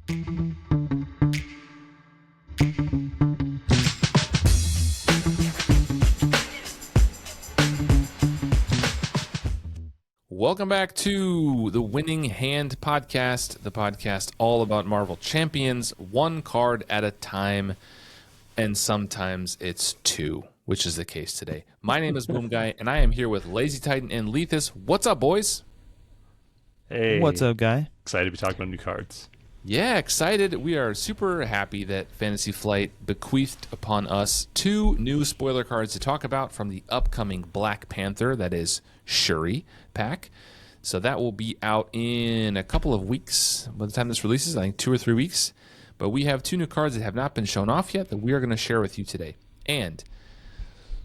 Welcome back to the Winning Hand Podcast, the podcast all about Marvel Champions, one card at a time, and sometimes it's two, which is the case today. My name is Boom Guy, and I am here with Lazy Titan and Lethus. What's up, boys? Hey. What's up, Guy? Excited to be talking about new cards. Yeah, excited. We are super happy that Fantasy Flight bequeathed upon us two new spoiler cards to talk about from the upcoming Black Panther, that is Shuri pack. So that will be out in a couple of weeks by the time this releases, I think 2 or 3 weeks. But we have two new cards that have not been shown off yet that we are going to share with you today. And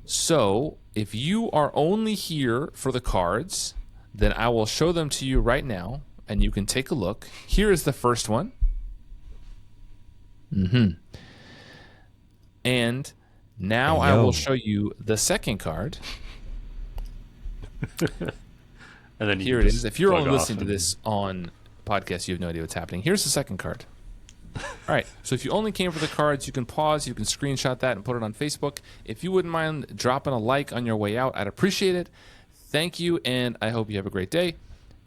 so if you are only here for the cards, then I will show them to you right now, and you can take a look. Here is the first one. And now I will show you the second card. And then here it is. If you're only listening to this on podcast, you have no idea what's happening. Here's the second card. All right. So if you only came for the cards, you can pause. You can screenshot that and put it on Facebook. If you wouldn't mind dropping a like on your way out, I'd appreciate it. Thank you, and I hope you have a great day.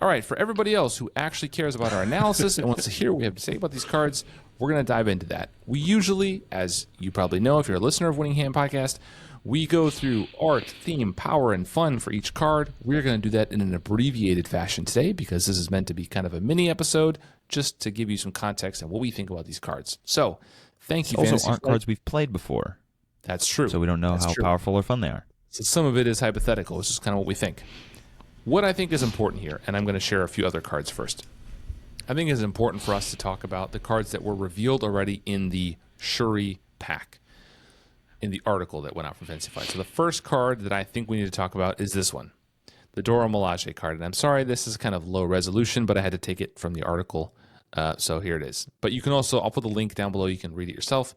All right. For everybody else who actually cares about our analysis and wants to hear what we have to say about these cards, we're going to dive into that. We usually, as you probably know if you're a listener of Winning Hand Podcast, we go through art, theme, power, and fun for each card. We're going to do that in an abbreviated fashion today because this is meant to be kind of a mini episode just to give you some context on what we think about these cards. So, thank you, Also, Fantasy aren't Flight. cards we've played before. That's true. So we don't know how powerful or fun they are. So some of it is hypothetical. It's just kind of what we think. What I think is important here, and I'm going to share a few other cards first. I think it's important for us to talk about the cards that were revealed already in the Shuri pack, in the article that went out from Fantasy Flight. So the first card that I think we need to talk about is this one, the Dora Milaje card. And I'm sorry, this is kind of low resolution, but I had to take it from the article. So here it is. But you can also, I'll put the link down below. You can read it yourself.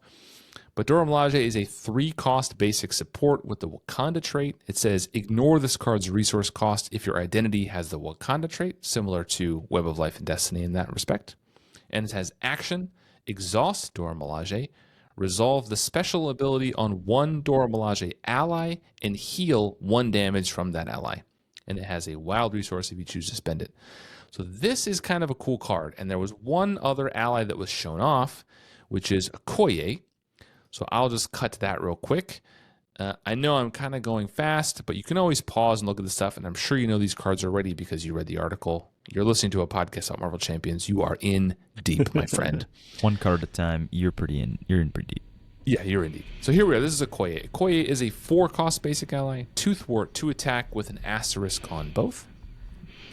But Dora Milaje is a 3-cost basic support with the Wakanda trait. It says, ignore this card's resource cost if your identity has the Wakanda trait, similar to Web of Life and Destiny in that respect. And it has action, exhaust Dora Milaje, resolve the special ability on one Dora Milaje ally, and heal 1 damage from that ally. And it has a wild resource if you choose to spend it. So this is kind of a cool card. And there was one other ally that was shown off, which is Okoye. So I'll just cut to that real quick. I know I'm kind of going fast, but you can always pause and look at the stuff, and I'm sure you know these cards already because you read the article. You're listening to a podcast about Marvel Champions. You are in deep, my friend. One card at a time. You're in pretty deep. Yeah, you're in deep. So here we are. This is Okoye. Okoye is a 4-cost basic ally, 2 thwart, 2 attack with an asterisk on both.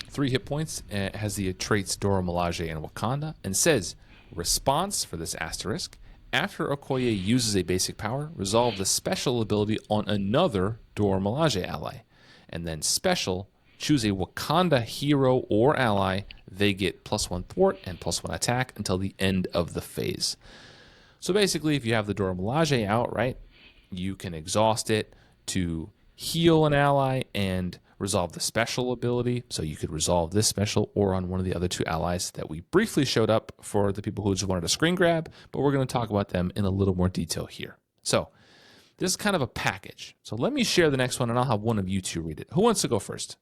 3 hit points. It has the traits Dora Milaje and Wakanda, and says, response for this asterisk. After Okoye uses a basic power, resolve the special ability on another Dora Milaje ally. And then special, choose a Wakanda hero or ally. They get +1 thwart and +1 attack until the end of the phase. So basically, if you have the Dora Milaje out, right, you can exhaust it to heal an ally and resolve the special ability. So you could resolve this special or on one of the other 2 allies that we briefly showed up for the people who just wanted a screen grab, but we're going to talk about them in a little more detail here. So this is kind of a package. So let me share the next one, and I'll have one of you two read it. Who wants to go first?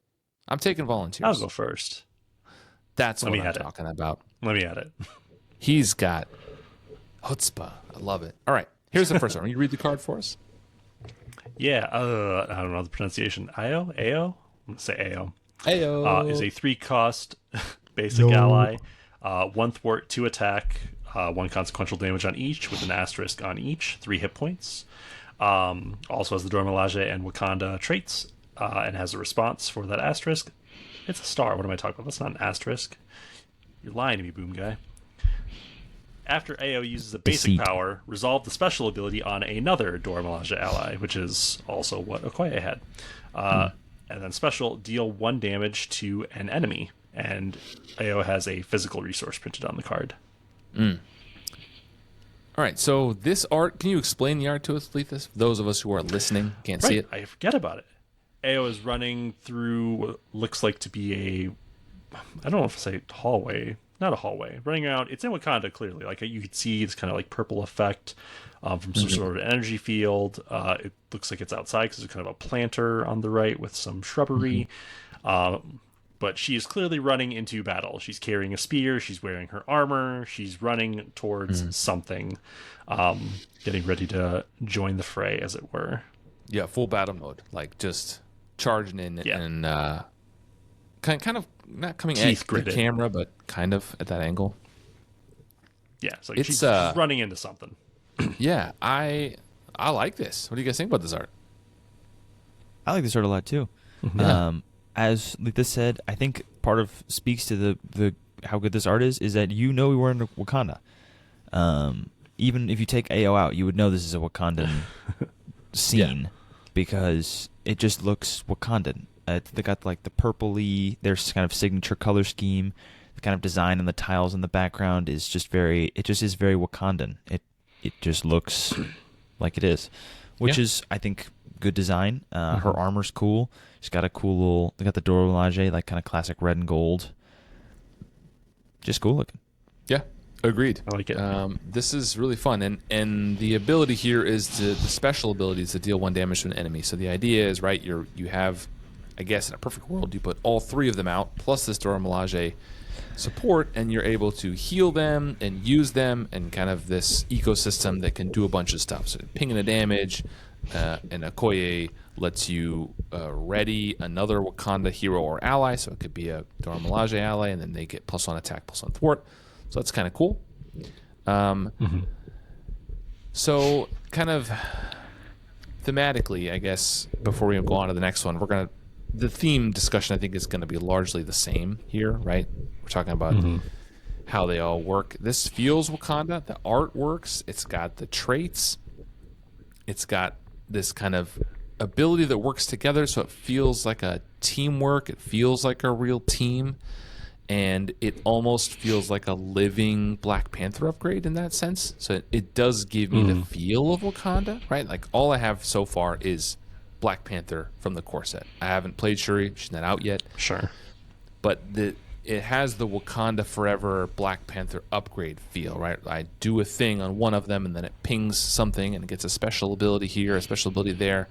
I'm taking volunteers. I'll go first. That's what I'm talking about. Let me add it. He's got chutzpah. I love it. All right, here's the first one. Will you read the card for us? Yeah, I don't know the pronunciation. Ao? I'm going to say Ao. Ao. Is a 3-cost basic ally. 1 thwart, 2 attack, 1 consequential damage on each with an asterisk on each, 3 hit points. Also has the Dora Milaje and Wakanda traits, and has a response for that asterisk. It's a star. What am I talking about? That's not an asterisk. You're lying to me, Boom Guy. After AO uses a basic power, resolve the special ability on another Dora Milaje ally, which is also what Okoye had. And then special, deal 1 damage to an enemy. And AO has a physical resource printed on the card. All right, so this art, can you explain the art to us, Lethus? Those of us who are listening can't see it. I forget about it. AO is running through what looks like to be I don't know if it's a hallway. not a hallway, running around. It's in Wakanda clearly. Like you could see this kind of like purple effect from some sort of energy field. It looks like it's outside because there's kind of a planter on the right with some shrubbery. But she is clearly running into battle. She's carrying a spear. She's wearing her armor. She's running towards something, getting ready to join the fray, as it were. Yeah, full battle mode, like just charging in and kind of not coming Teeth at gritted. the camera, but kind of at that angle. Yeah, it's like It's, she's running into something. Yeah, I like this. What do you guys think about this art? I like this art a lot too. As Letha said, I think part of speaks to the how good this art is that we were in Wakanda. Even if you take AO out, you would know this is a Wakandan scene because it just looks Wakandan. They got like the purpley, their kind of signature color scheme, the kind of design on the tiles in the background is just very Wakandan. It just looks like it is, which is, I think, good design. Her armor's cool. She's got a cool little, they got the Dora Milaje, like kind of classic red and gold. Just cool looking. Yeah, agreed. I like it. This is really fun, and the ability here is the special ability is to deal 1 damage to an enemy. So the idea is, right, you have, I guess in a perfect world, you put all 3 of them out plus this Dora Milaje support, and you're able to heal them and use them, and kind of this ecosystem that can do a bunch of stuff. So pinging the damage, and Okoye lets you ready another Wakanda hero or ally, so it could be a Dora Milaje ally, and then they get +1 attack, +1 thwart. So that's kind of cool. So kind of thematically, I guess, before we go on to the next one, the theme discussion I think is going to be largely the same here, right? We're talking about how they all work. This feels Wakanda. The art works. It's got the traits. It's got this kind of ability that works together, so it feels like a teamwork. It feels like a real team, and it almost feels like a living Black Panther upgrade in that sense. So it does give me the feel of Wakanda, right? Like all I have so far is Black Panther from the core set. I haven't played Shuri. She's not out yet. Sure. But it has the Wakanda Forever Black Panther upgrade feel, right? I do a thing on one of them, and then it pings something, and it gets a special ability here, a special ability there.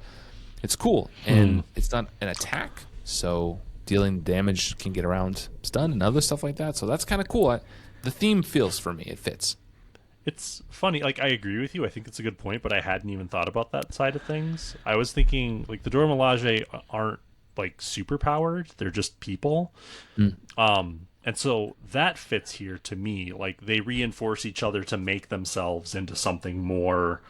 It's cool, and it's not an attack, so dealing damage can get around stun and other stuff like that. So that's kind of cool. The theme feels for me. It fits. It's funny. Like, I agree with you. I think it's a good point, but I hadn't even thought about that side of things. I was thinking, like, the Dora Milaje aren't, like, super powered. They're just people. And so that fits here to me. Like, they reinforce each other to make themselves into something more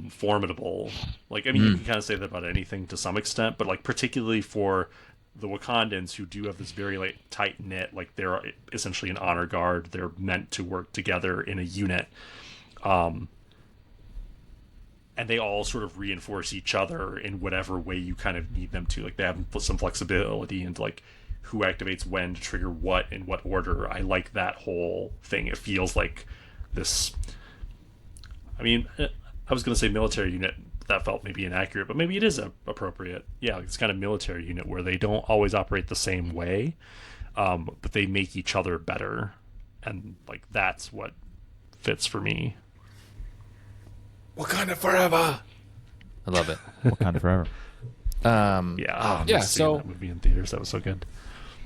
formidable. Like, I mean, you can kind of say that about anything to some extent, but, like, particularly for the Wakandans, who do have this very, like, tight-knit, like, they're essentially an honor guard. They're meant to work together in a unit. And they all sort of reinforce each other in whatever way you kind of need them to. Like, they have some flexibility into, like, who activates when to trigger what in what order. I like that whole thing. It feels like this... I mean, I was going to say military unit. That felt maybe inaccurate, but maybe it is appropriate. Yeah, it's kind of military unit where they don't always operate the same way, but they make each other better. And, like, that's what fits for me. Wakanda Forever. I love it. Wakanda Forever. Yeah. So that movie in theaters, that was so good.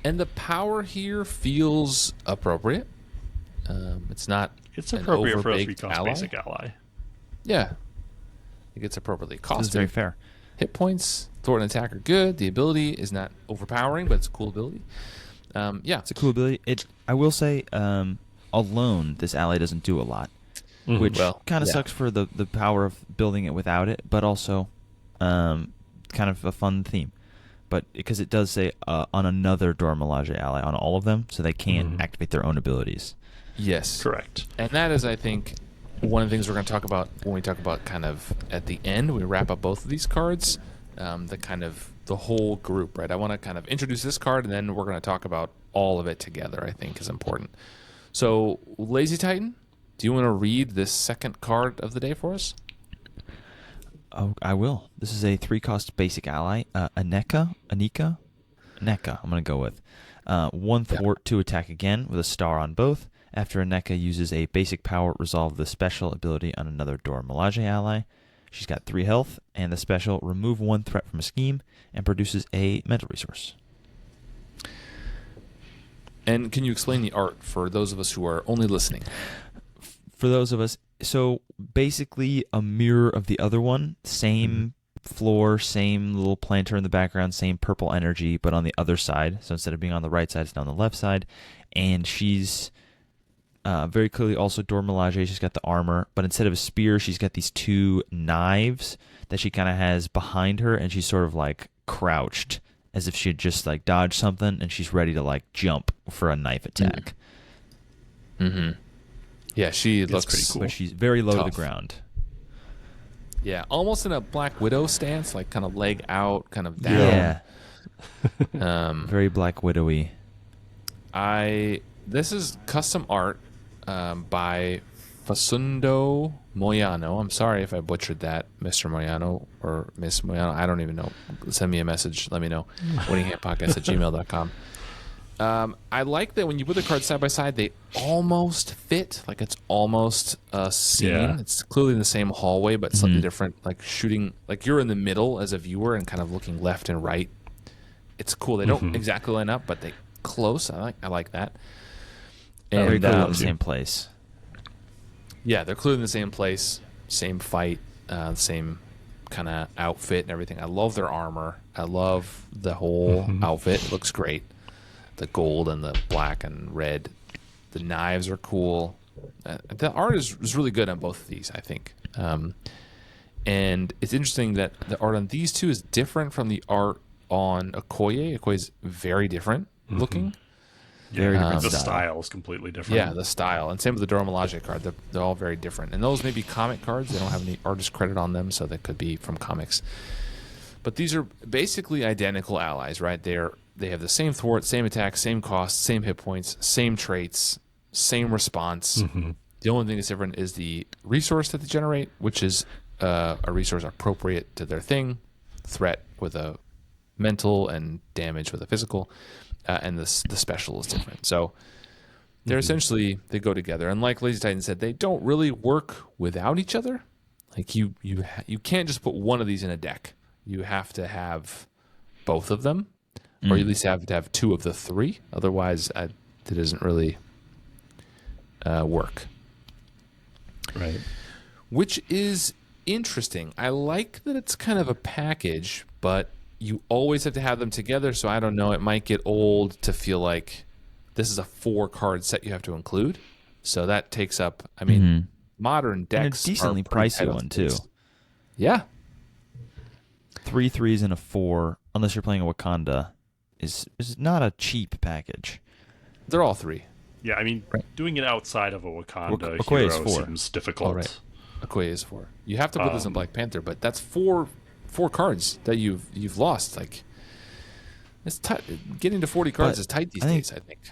And the power here feels appropriate. It's not. It's an appropriate for a overbaked 3-cost ally. basic ally. Yeah, it gets appropriately This is costed. very fair. Hit points, thwart and attack are good. The ability is not overpowering, but it's a cool ability. It's a cool ability. I will say, alone, this ally doesn't do a lot, which kind of sucks for the power of building it without it, but also kind of a fun theme. But because it does say on another Dora Milaje ally on all of them, so they can't activate their own abilities. Yes, Correct. and that is, I think, one of the things we're going to talk about when we talk about kind of at the end. We wrap up both of these cards, the whole group, right? I want to kind of introduce this card, and then we're going to talk about all of it together. I think is important. So, Lazy Titan, do you want to read this second card of the day for us? Oh, I will. This is a 3-cost basic ally, Anika. I'm going to go with. One thwart, 2 attack again with a star on both. After a NECA uses a basic power, resolve the special ability on another Dora Milaje ally. She's got 3 health, and the special remove 1 threat from a scheme and produces a mental resource. And can you explain the art for those of us who are only listening? For those of us, so basically a mirror of the other one, same floor, same little planter in the background, same purple energy, but on the other side. So instead of being on the right side, it's on the left side. And she's very clearly also Dora Milaje. She's got the armor, but instead of a spear, she's got these 2 knives that she kind of has behind her, and she's sort of like crouched as if she had just like dodged something, and she's ready to like jump for a knife attack. Mm-hmm. Yeah, she looks pretty cool. But she's very low to Tough. the ground. Yeah, almost in a Black Widow stance, like kind of leg out, kind of down. Yeah. Very Black Widowy. This is custom art by Facundo Moyano. I'm sorry if I butchered that, Mr. Moyano or Miss Moyano. I don't even know. Send me a message. Let me know. winninghandpodcast@gmail.com. I like that when you put the cards side by side, they almost fit. Like it's almost a scene. Yeah. It's clearly in the same hallway, but slightly different. Like shooting, like you're in the middle as a viewer and kind of looking left and right. It's cool. They don't exactly line up, but they close. I like that. And Very clearly in the same place. yeah, they're clearly in the same place, same fight, same kind of outfit and everything. I love their armor. I love the whole outfit. It looks great. The gold and the black and red. The knives are cool. The art is really good on both of these, I think. And it's interesting that the art on these 2 is different from the art on Okoye. Okoye is very different looking. Very different The style. style is completely different. Yeah, the style. And same with the Dora Milaje card. They're all very different. And those may be comic cards. They don't have any artist credit on them, so they could be from comics. But these are basically identical allies, right? They have the same thwart, same attack, same cost, same hit points, same traits, same response. The only thing that's different is the resource that they generate, which is a resource appropriate to their thing, threat with a mental and damage with a physical, and the special is different. So they're essentially, they go together. And like Lazy Titan said, they don't really work without each other. Like you can't just put one of these in a deck. You have to have both of them, or at least have to have 2 of the 3. Otherwise, it doesn't really work. Right. Which is interesting. I like that it's kind of a package, but you always have to have them together. So I don't know. It might get old to feel like this is a 4-card set you have to include. So that takes up. I mean, modern decks And a decently are pretty pricey tight on one too. space. Yeah. 3 3s and a 4, unless you're playing a Wakanda, is not a cheap package. They're all 3. Yeah, I mean, doing it outside of a Wakanda Okoye is hero 4. seems difficult. All right. Okoye is 4. You have to put this in Black Panther, but that's four cards that you've lost. Like it's tight. Getting to 40 cards But is tight these I think- days, I think.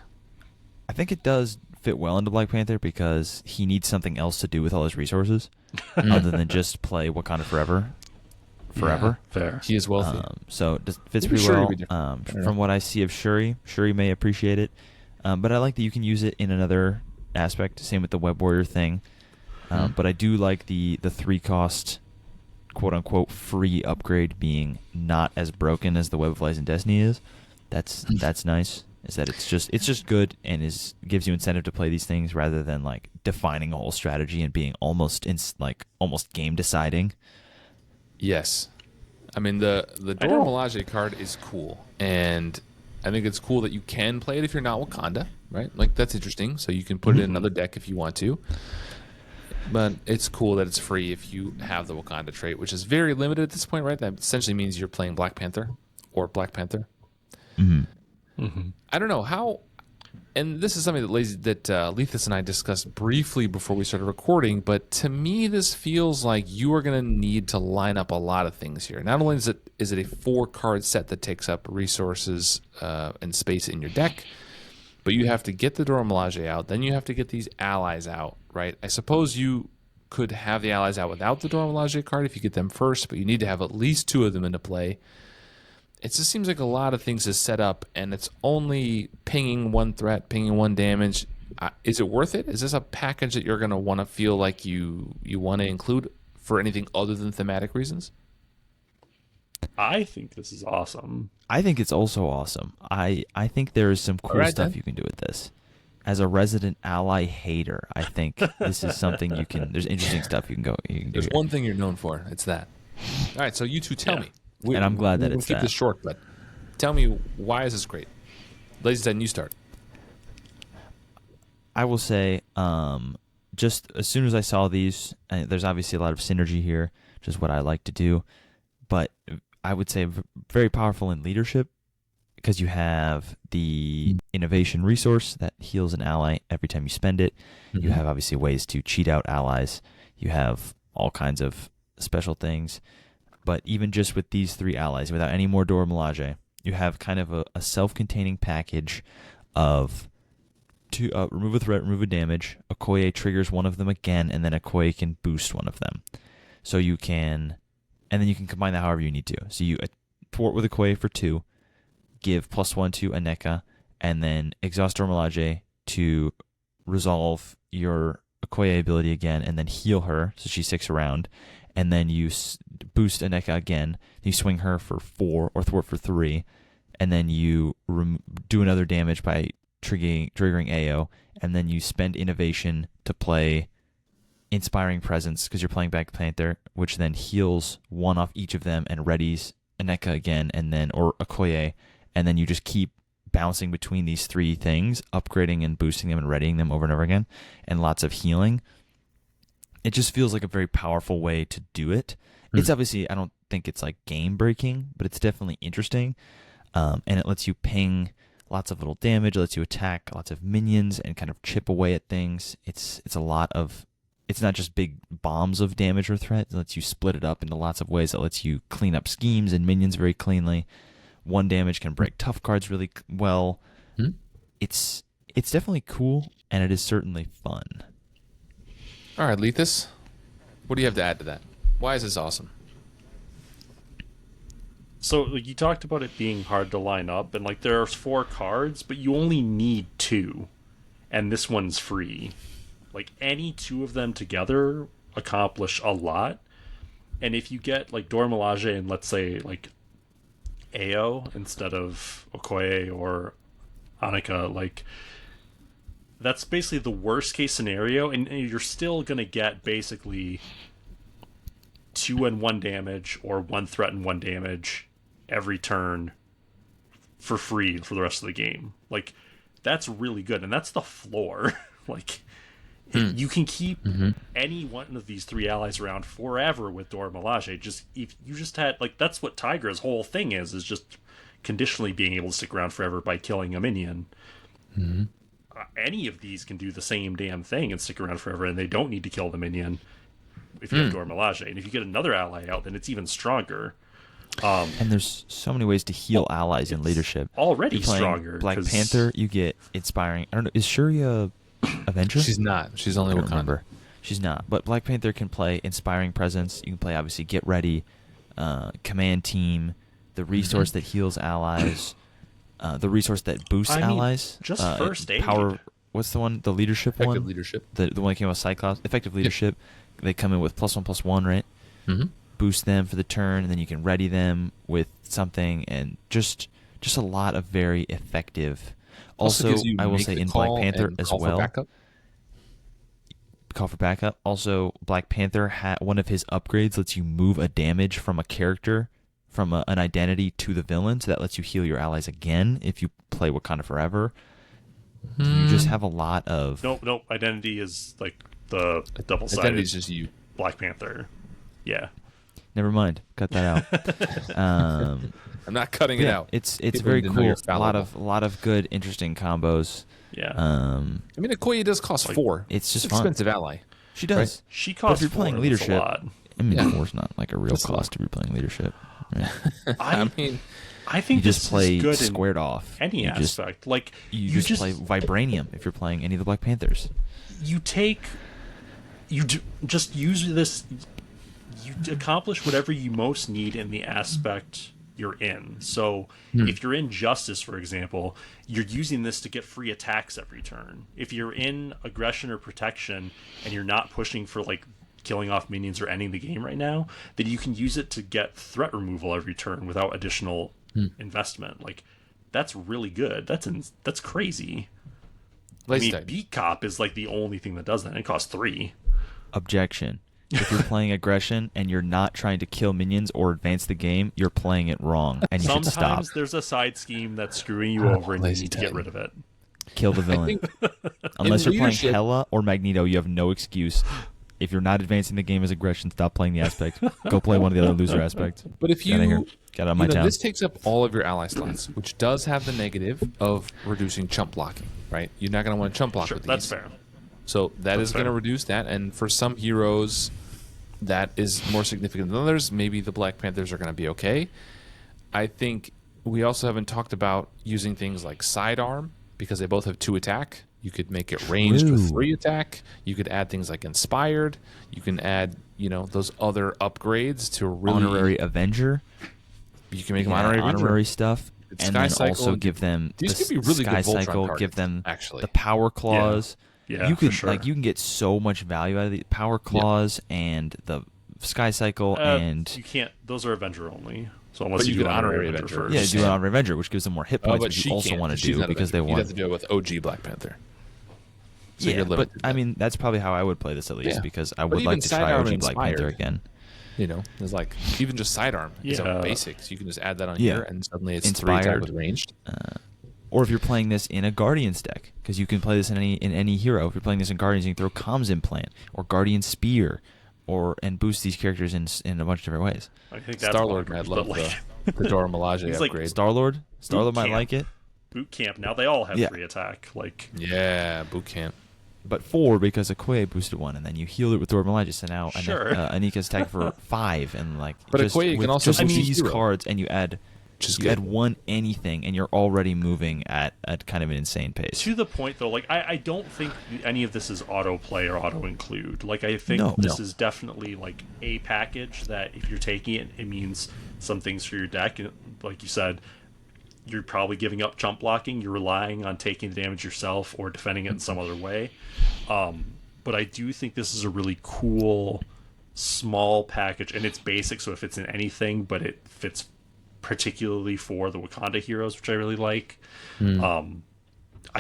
I think it does fit well into Black Panther because he needs something else to do with all his resources other than just play Wakanda forever. Fair. He is wealthy. So it fits Maybe pretty Shuri well. would be different. I don't know. From what I see of Shuri may appreciate it. But I like that you can use it in another aspect. Same with the Web Warrior thing. But I do like the 3-cost, quote unquote, free upgrade being not as broken as the Web of Lies and Destiny is. That's nice. Is that it's just good and gives you incentive to play these things rather than like defining a whole strategy and being almost game deciding. Yes. I mean, the Dora Milaje card is cool, and I think it's cool that you can play it if you're not Wakanda, right? Like, that's interesting. So you can put it in another deck if you want to. But it's cool that it's free if you have the Wakanda trait, which is very limited at this point, right? That essentially means you're playing Black Panther or Black Panther. I don't know how, and this is something that Lethus and I discussed briefly before we started recording, but to me this feels like you are going to need to line up a lot of things here. Not only is it a 4-card set that takes up resources and space in your deck, but you have to get the Dora Milaje out, then you have to get these allies out, right? I suppose you could have the allies out without the Dora Milaje card if you get them first, but you need to have at least 2 of them into play. it just seems like a lot of things is set up, and it's only pinging one threat, pinging one damage. Is it worth it? Is this a package that you're going to want to feel like you want to include for anything other than thematic reasons? I think this is awesome. I think it's also awesome. I think there is some cool stuff then. you can do with this. As a resident ally hater, I think this is something you can. There's interesting stuff you can do. There's here. one thing you're known for. It's that. All right, so you two tell me. And I'm glad that we'll it's keep that. this short, but tell me, why is this great? Ladies, then you start. I will say, just as soon as I saw these, there's obviously a lot of synergy here, which is what I like to do. But I would say very powerful in leadership, because you have the innovation resource that heals an ally every time you spend it. You have obviously ways to cheat out allies. You have all kinds of special things. But even just with these 3 allies, without any more Dora Milaje, you have kind of a self-containing package of to remove a threat, remove a damage. Okoye triggers one of them again, and then Okoye can boost one of them. So you can, and then you can combine that however you need to. So you thwart with Okoye for 2, give +1 to Aneka, and then exhaust Dora Milaje to resolve your Okoye ability again, and then heal her so she sticks around. And then you boost Aneka again. You swing her for 4 or thwart for 3, and then you do another damage by triggering AO, and then you spend innovation to play Inspiring Presence because you're playing Black Panther, which then heals 1 off each of them and readies Aneka again, and then or Okoye, and then you just keep bouncing between these 3 things, upgrading and boosting them and readying them over and over again, and lots of healing. It just feels like a very powerful way to do it. It's obviously, I don't think it's like game breaking, but it's definitely interesting. And it lets you ping lots of little damage, it lets you attack lots of minions and kind of chip away at things. It's a lot of, it's not just big bombs of damage or threat. It lets you split it up into lots of ways. It lets you clean up schemes and minions very cleanly. 1 damage can break tough cards really well. It's definitely cool, and it is certainly fun. All right, Lethus, what do you have to add to that? Why is this awesome? So like, you talked about it being hard to line up, and like there's 4 cards, but you only need 2, and this one's free. Like any 2 of them together accomplish a lot. And if you get like Dora Milaje and let's say like AO instead of Okoye or Aneka, like that's basically the worst case scenario, and you're still gonna get basically 2 and 1 damage or 1 threat and 1 damage every turn for free for the rest of the game. Like that's really good, and that's the floor. Like you can keep any one of these 3 allies around forever with Dora Milaje. Just if you just had like that's what Tigra's whole thing is just conditionally being able to stick around forever by killing a minion. Any of these can do the same damn thing and stick around forever, and they don't need to kill the minion if you have Dora Milaje. And if you get another ally out, then it's even stronger. And there's so many ways to heal allies in leadership. Already You're playing stronger. Black Panther, you get Inspiring. I don't know. Is Shuri a Avenger? She's not. She's only I don't Wakanda. remember. She's not. But Black Panther can play Inspiring Presence. You can play, obviously, Get Ready, Command Team, the resource that heals allies, the resource that boosts allies. Just first aid. Power. What's the one? The leadership Effective one? leadership. The one that came with Cyclops. Effective leadership. They come in with +1/+1, right? Boost them for the turn, and then you can ready them with something, and just a lot of very effective. Also, I will say in Black Panther as well. Call for backup. Also, Black Panther, one of his upgrades lets you move a damage from a character, from an identity to the villain, so that lets you heal your allies again if you play Wakanda Forever. You just have a lot of... Nope. Identity is like the double-sided... Identity is just you. Black Panther. Yeah. Never mind. Cut that out. I'm not cutting it out. It's People very need to know cool. you're A lot of good, interesting combos. Yeah. I mean, Okoye does cost 4. It's just an fun. expensive ally. She does. Right? She But costs if you're playing 4, leadership, that's a lot. I mean, Yeah. 4's not like a real That's a lot. cost if you're playing leadership. Right? I mean, I think You just this play is good squared in off. any You just- aspect. Like You just play Vibranium if you're playing any of the Black Panthers. Just use this. You accomplish whatever you most need in the aspect you're in. So if you're in Justice, for example, you're using this to get free attacks every turn. If you're in Aggression or Protection and you're not pushing for like killing off minions or ending the game right now, then you can use it to get threat removal every turn without additional investment. Like, that's really good. That's crazy. I mean, Beat Cop is like the only thing that does that. It costs 3. Objection. If you're playing aggression and you're not trying to kill minions or advance the game, you're playing it wrong, and you should stop. Sometimes there's a side scheme that's screwing you over, and you need to get rid of it. Kill the villain. Unless you're playing Hela or Magneto, you have no excuse. If you're not advancing the game as aggression, stop playing the aspect. Go play one of the other loser aspects. But if you get out of my town. This takes up all of your ally slots, which does have the negative of reducing chump blocking, right? You're not going to want to chump block with these. That's fair. So that is going to reduce that, and for some heroes, that is more significant than others. Maybe the Black Panthers are going to be okay. I think we also haven't talked about using things like Sidearm, because they both have 2 attack. You could make it ranged with 3 attack. You could add things like Inspired. You can add, those other upgrades to really... Honorary Avenger. You can make them honorary stuff. It's and then also give them these could be really Sky good Voltron Cycle, cards, give them actually. the Power Claws. Yeah, you could for sure. you can get so much value out of the Power Claws and the Sky Cycle and you can't. Those are Avenger only. So unless you do an honorary Avenger first. Yeah, do an honorary Avenger, which gives them more hit points, but which you also want to do because they want. You have to do it with OG Black Panther. So but I mean that's probably how I would play this at least because I would like to try OG Black Panther again. There's like even just Sidearm is a basics. You can just add that on here, and suddenly it's Inspired. 3 attack with ranged. Or if you're playing this in a Guardians deck, because you can play this in any hero. If you're playing this in Guardians, you can throw Comms Implant or Guardian Spear, and boost these characters in a bunch of different ways. I think that's Star-Lord might love the Dora Milaje upgrade. Like Star-Lord might like it. Boot Camp. Now they all have 3 attack. Boot Camp. But 4 because Okoye boosted 1, and then you healed it with Dora Milaje, so now Anika's attack for 5, and But Okoye can also just boost these cards, and you add one anything, and you're already moving at kind of an insane pace. To the point, though, I don't think any of this is auto play or auto include. I think this is definitely a package that if you're taking it, it means some things for your deck. And like you said, you're probably giving up chump blocking. You're relying on taking the damage yourself or defending it in some other way. But I do think this is a really cool small package, and it's basic, so it fits in anything, but it fits particularly for the Wakanda heroes, which I really like. I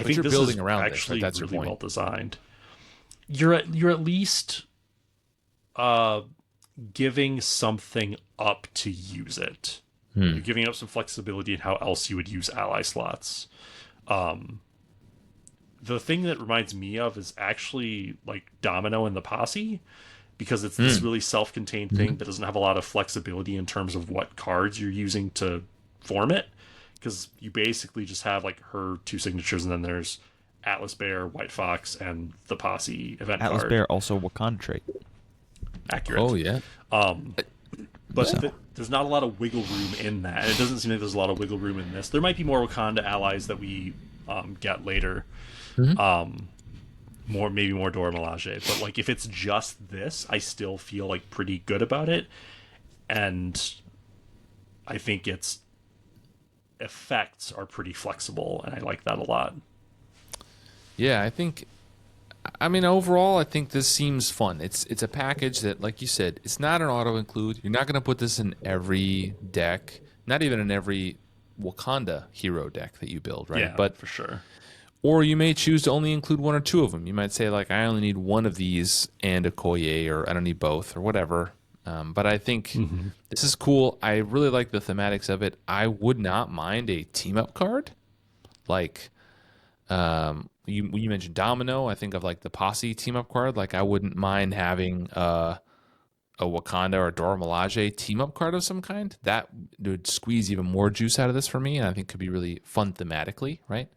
think this is actually really well designed. You're at least giving something up to use it. You're giving up some flexibility in how else you would use ally slots. The thing that reminds me of is actually Domino and the Posse, because it's this really self-contained thing that doesn't have a lot of flexibility in terms of what cards you're using to form it, because you basically just have her 2 signatures, and then there's Atlas Bear, White Fox, and the Posse event Atlas card. Bear also Wakanda trait. Accurate. Oh yeah. But there's not a lot of wiggle room in that, and it doesn't seem like there's a lot of wiggle room in this. There might be more Wakanda allies that we get later. Maybe more Dora Milaje, but if it's just this, I still feel pretty good about it, and I think its effects are pretty flexible, and I like that a lot. Yeah, overall, I think this seems fun. It's a package that, like you said, it's not an auto include. You're not going to put this in every deck, not even in every Wakanda hero deck that you build, right? Yeah, but for sure. Or you may choose to only include 1 or 2 of them. You might say, I only need 1 of these and Okoye, or I don't need both, or whatever. But I think this is cool. I really like the thematics of it. I would not mind a team-up card. You mentioned Domino. I think of the Posse team-up card. I wouldn't mind having a Wakanda or Dora Milaje team-up card of some kind. That would squeeze even more juice out of this for me, and I think could be really fun thematically, right?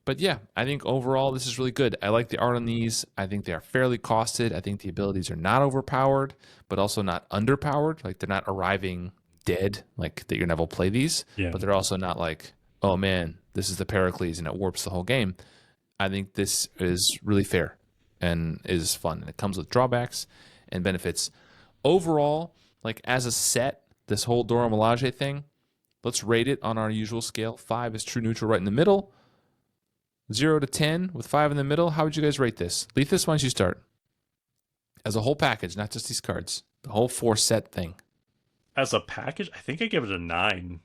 But yeah, I think overall this is really good. I like the art on these. I think they are fairly costed. I think the abilities are not overpowered, but also not underpowered. They're not arriving dead, that you're never play these. Yeah. But they're also not oh man, this is the Pericles and it warps the whole game. I think this is really fair and is fun. And it comes with drawbacks and benefits. Overall, as a set, this whole Dora Milaje thing, let's rate it on our usual scale. 5 is true neutral right in the middle. 0 to 10 with 5 in the middle. How would you guys rate this? Lethus, why don't you start? As a whole package, not just these cards. The whole 4-set thing. As a package, I think I give it a 9.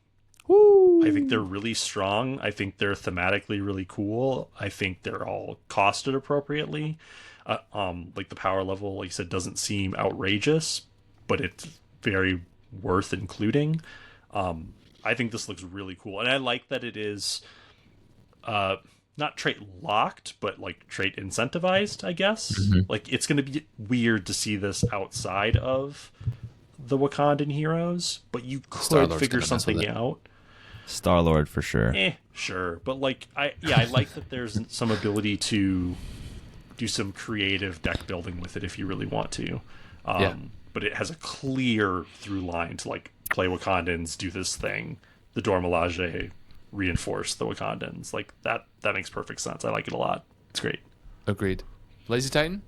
Woo! I think they're really strong. I think they're thematically really cool. I think they're all costed appropriately. Like the power level, like you said, doesn't seem outrageous, but it's very worth including. I think this looks really cool, and I like that it is not trait locked, but like trait incentivized, I guess. Like it's going to be weird to see this outside of the Wakandan heroes, but you could Star-Lord's figure gonna mess with something it. out. Star-Lord for sure. Sure, but like I like that there's some ability to do some creative deck building with it if you really want to. But it has a clear through line to like play Wakandans, do this thing, the Dora Milaje reinforce the Wakandans. Like that makes perfect sense. I like it a lot. It's great. Agreed. Lazy Titan?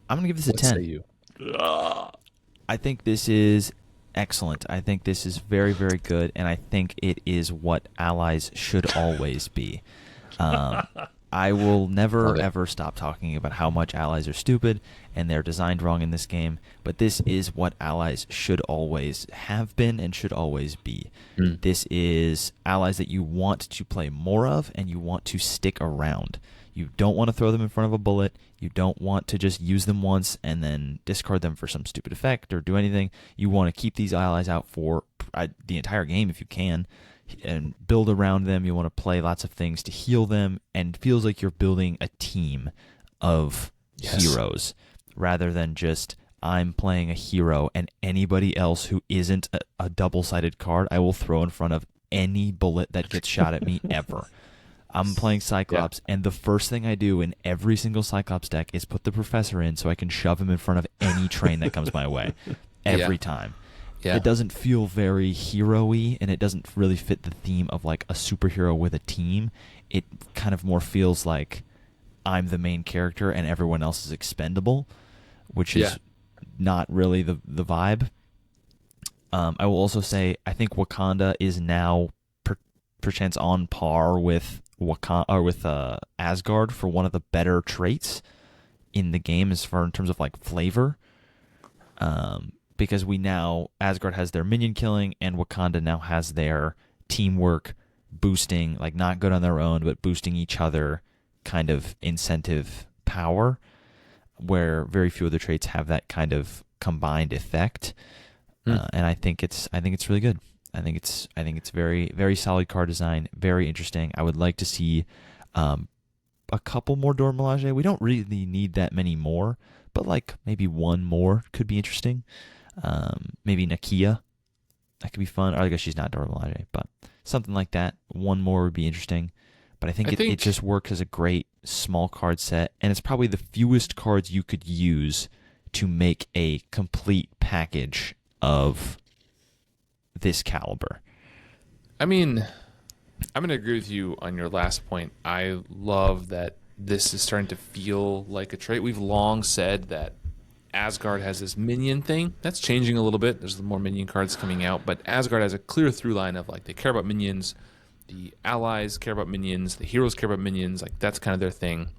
I'm gonna give this a What 10. say you? I think this is excellent. I think this is very, very good, and I think it is what allies should always be. I will never, ever stop talking about how much allies are stupid and they're designed wrong in this game, but this is what allies should always have been and should always be. This is allies that you want to play more of and you want to stick around. You don't want to throw them in front of a bullet. You don't want to just use them once and then discard them for some stupid effect or do anything. You want to keep these allies out for the entire game if you can and build around them. You want to play lots of things to heal them, and it feels like you're building a team of heroes rather than just I'm playing a hero and anybody else who isn't a double-sided card I will throw in front of any bullet that gets shot at me ever. I'm playing Cyclops, and the first thing I do in every single Cyclops deck is put the Professor in so I can shove him in front of any train that comes my way. Every time. Yeah. It doesn't feel very hero-y, and it doesn't really fit the theme of like a superhero with a team. It kind of more feels like I'm the main character and everyone else is expendable, which is not really the vibe. I will also say I think Wakanda is now perchance on par with Asgard for one of the better traits in the game as far in terms of like flavor. Because Asgard has their minion killing and Wakanda now has their teamwork boosting, like not good on their own, but boosting each other kind of incentive power, where very few other traits have that kind of combined effect. And I think it's really good. I think it's very, very solid card design, very interesting. I would like to see a couple more Dora Milaje. We don't really need that many more, but like maybe one more could be interesting. Maybe Nakia. That could be fun. Or I guess she's not Dora Milaje, but something like that. One more would be interesting. But I think it just works as a great small card set, and it's probably the fewest cards you could use to make a complete package of this caliber. I mean, I'm going to agree with you on your last point. I love that this is starting to feel like a trait. We've long said that Asgard has this minion thing. That's changing a little bit. There's more minion cards coming out, but Asgard has a clear through line of like they care about minions, the allies care about minions, the heroes care about minions. Like that's kind of their thing.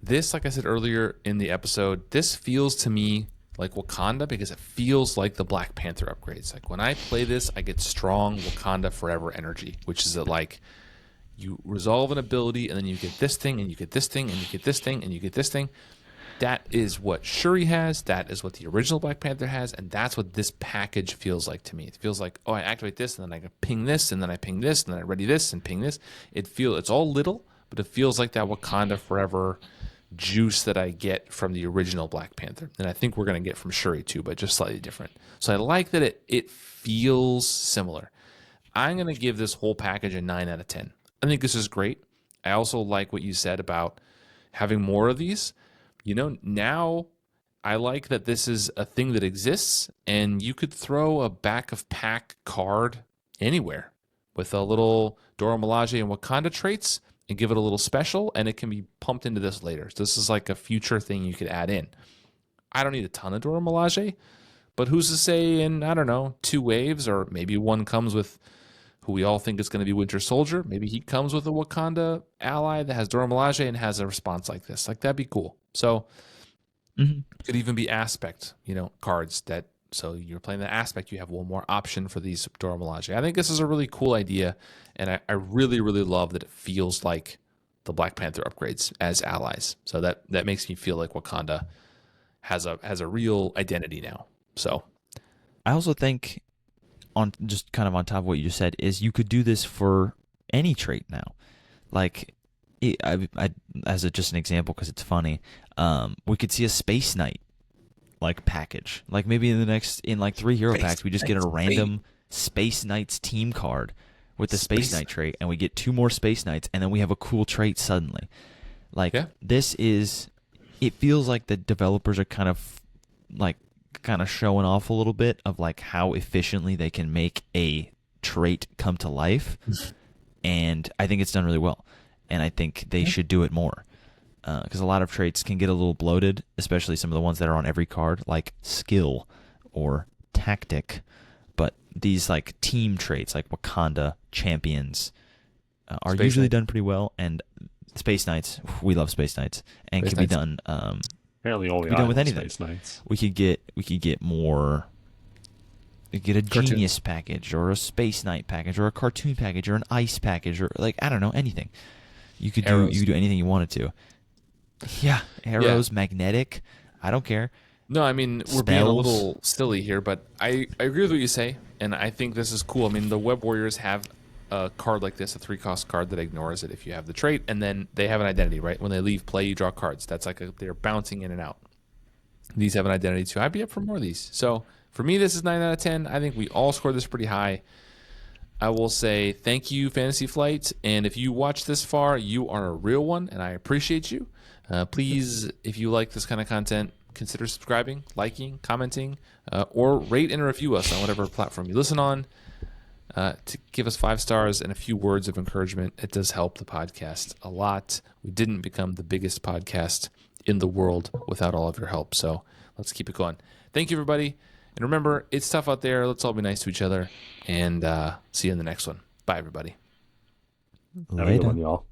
This, like I said earlier in the episode, this feels to me like Wakanda because it feels like the Black Panther upgrades. Like when I play this, I get strong Wakanda Forever energy, which is that like you resolve an ability and then you get this thing and you get this thing and you get this thing and you get this thing. That is what Shuri has. That is what the original Black Panther has, and that's what this package feels like to me. It feels like, oh, I activate this, and then I can ping this, and then I ping this, and then I ready this, and ping this. It's all little, but it feels like that Wakanda Forever juice that I get from the original Black Panther, and I think we're going to get from Shuri too, but just slightly different. So I like that it feels similar. I'm going to give this whole package a 9 out of 10. I think this is great. I also like what you said about having more of these. You know, now I like that this is a thing that exists, and you could throw a back of pack card anywhere with a little Dora Milaje and Wakanda traits and give it a little special, and it can be pumped into this later. So this is like a future thing you could add in. I don't need a ton of Dora Milaje, But who's to say in, I don't know, 2 waves, or maybe one comes with who we all think is going to be Winter Soldier. Maybe he comes with a Wakanda ally that has Dora Milaje and has a response like this. Like, that'd be cool. So it could even be aspect, cards that, so you're playing the aspect, you have one more option for these Dora Milaje. I think this is a really cool idea, and I really, really love that it feels like the Black Panther upgrades as allies. So that makes me feel like Wakanda has a real identity now. So I also think, on just kind of on top of what you just said, is you could do this for any trait now. Like, as just an example, because it's funny, we could see a Space Knight like package. Like, maybe in like 3 hero packs, we just get a random Space Knights team card with the Space Knight trait, and we get 2 more Space Knights, and then we have a cool trait suddenly. Like, it feels like the developers are kind of showing off a little bit of like how efficiently they can make a trait come to life. And I think it's done really well. And I think they should do it more. Because a lot of traits can get a little bloated, especially some of the ones that are on every card, like skill or tactic. But these like team traits, like Wakanda, champions, are usually done pretty well. And Space Knights, we love Space Knights, and can be done. Apparently, only be done with anything. Space Knights. We could get more. We could get a Genius package, or a Space Knight package, or a cartoon package, or an Ice package, or like, I don't know, anything. You could do anything you wanted to. Yeah, arrows, magnetic. I don't care. No, I mean, we're being a little silly here, but I agree with what you say, and I think this is cool. I mean, the Web Warriors have a card like this, a 3-cost card that ignores it if you have the trait, and then they have an identity, right? When they leave play, you draw cards. That's like they're bouncing in and out. These have an identity too. I'd be up for more of these. So for me, this is 9 out of 10. I think we all scored this pretty high. I will say thank you, Fantasy Flight, and if you watch this far, you are a real one, and I appreciate you. Please, if you like this kind of content, consider subscribing, liking, commenting, or rate and review us on whatever platform you listen on. To give us 5 stars and a few words of encouragement. It does help the podcast a lot. We didn't become the biggest podcast in the world without all of your help, so let's keep it going. Thank you, everybody. And remember, it's tough out there. Let's all be nice to each other, and see you in the next one. Bye, everybody. Have a good one, y'all.